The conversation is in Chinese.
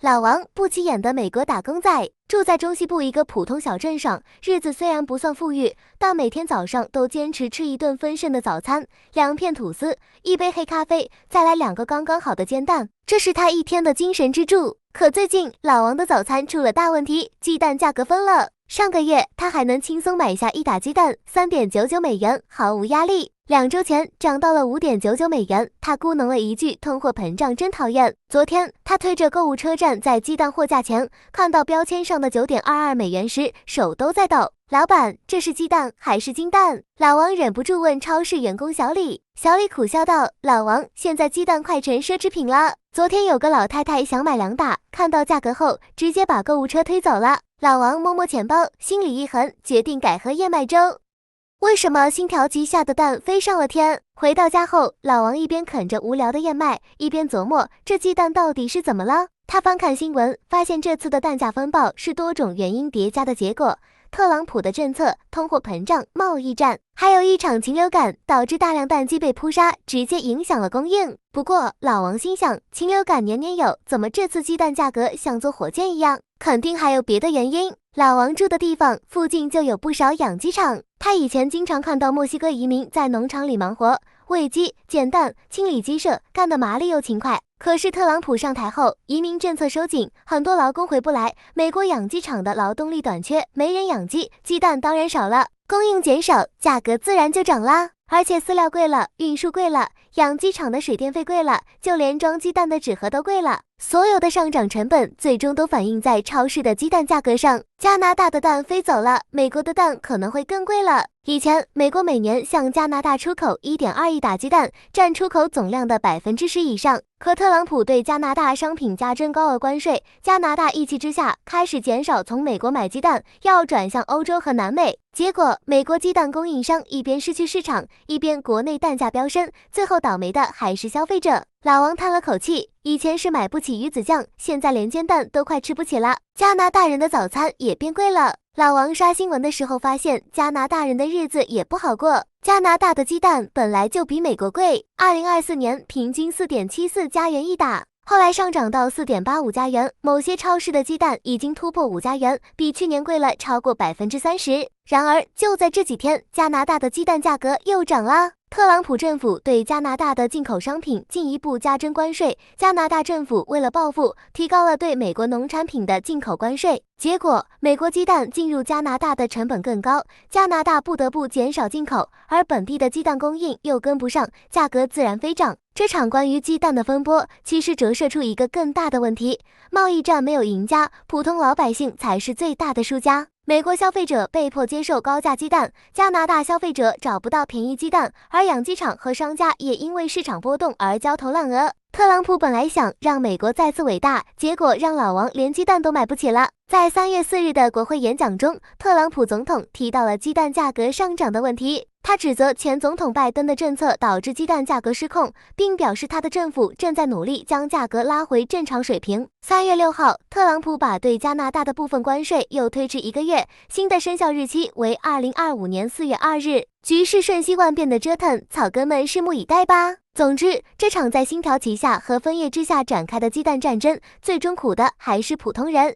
老王不起眼的美国打工仔，住在中西部一个普通小镇上，日子虽然不算富裕，但每天早上都坚持吃一顿丰盛的早餐，2片吐司，一杯黑咖啡，再来2个刚刚好的煎蛋，这是他一天的精神支柱。可最近老王的早餐出了大问题，鸡蛋价格疯了。上个月他还能轻松买下一打鸡蛋3.99美元，毫无压力。2周前涨到了5.99美元，他咕哝了一句通货膨胀真讨厌。昨天他推着购物车站在鸡蛋货架前，看到标签上的9.22美元时，手都在抖。老板，这是鸡蛋还是金蛋？老王忍不住问超市员工小李。小李苦笑道，老王，现在鸡蛋快成奢侈品了。昨天有个老太太想买2打，看到价格后直接把购物车推走了。老王摸摸钱包，心里一横，决定改喝燕麦粥。为什么星条旗下的蛋飞上了天？回到家后，老王一边啃着无聊的燕麦，一边琢磨这鸡蛋到底是怎么了。他翻看新闻，发现这次的蛋价风暴是多种原因叠加的结果。特朗普的政策、通货膨胀、贸易战，还有一场禽流感，导致大量蛋鸡被扑杀，直接影响了供应。不过老王心想，禽流感年年有，怎么这次鸡蛋价格像坐火箭一样？肯定还有别的原因。老王住的地方附近就有不少养鸡场，他以前经常看到墨西哥移民在农场里忙活，喂鸡、捡蛋、清理鸡舍，干得麻利又勤快。可是特朗普上台后，移民政策收紧，很多劳工回不来，美国养鸡场的劳动力短缺，没人养鸡，鸡蛋当然少了，供应减少，价格自然就涨啦。而且饲料贵了，运输贵了，养鸡场的水电费贵了，就连装鸡蛋的纸盒都贵了。所有的上涨成本最终都反映在超市的鸡蛋价格上。加拿大的蛋飞走了，美国的蛋可能会更贵了。以前美国每年向加拿大出口1.2亿打鸡蛋，占出口总量的10%以上。可特朗普对加拿大商品加征高额关税，加拿大一气之下开始减少从美国买鸡蛋，要转向欧洲和南美。结果美国鸡蛋供应商一边失去市场，一边国内蛋价飙升，最后倒霉的还是消费者。老王叹了口气，以前是买不起鱼子酱，现在连煎蛋都快吃不起了。加拿大人的早餐也变贵了。老王刷新闻的时候发现，加拿大人的日子也不好过。加拿大的鸡蛋本来就比美国贵，2024年平均4.74加元一打，后来上涨到4.85加元，某些超市的鸡蛋已经突破5加元，比去年贵了超过30%。然而就在这几天，加拿大的鸡蛋价格又涨了。特朗普政府对加拿大的进口商品进一步加征关税，加拿大政府为了报复，提高了对美国农产品的进口关税。结果，美国鸡蛋进入加拿大的成本更高，加拿大不得不减少进口，而本地的鸡蛋供应又跟不上，价格自然飞涨。这场关于鸡蛋的风波，其实折射出一个更大的问题：贸易战没有赢家，普通老百姓才是最大的输家。美国消费者被迫接受高价鸡蛋，加拿大消费者找不到便宜鸡蛋，而养鸡场和商家也因为市场波动而焦头烂额。特朗普本来想让美国再次伟大，结果让老王连鸡蛋都买不起了。在3月4日的国会演讲中，特朗普总统提到了鸡蛋价格上涨的问题。他指责前总统拜登的政策导致鸡蛋价格失控，并表示他的政府正在努力将价格拉回正常水平。3月6号，特朗普把对加拿大的部分关税又推迟1个月，新的生效日期为2025年4月2日。局势瞬息万变的折腾，草根们拭目以待吧。总之，这场在星条旗下和枫叶之下展开的鸡蛋战争，最终苦的还是普通人。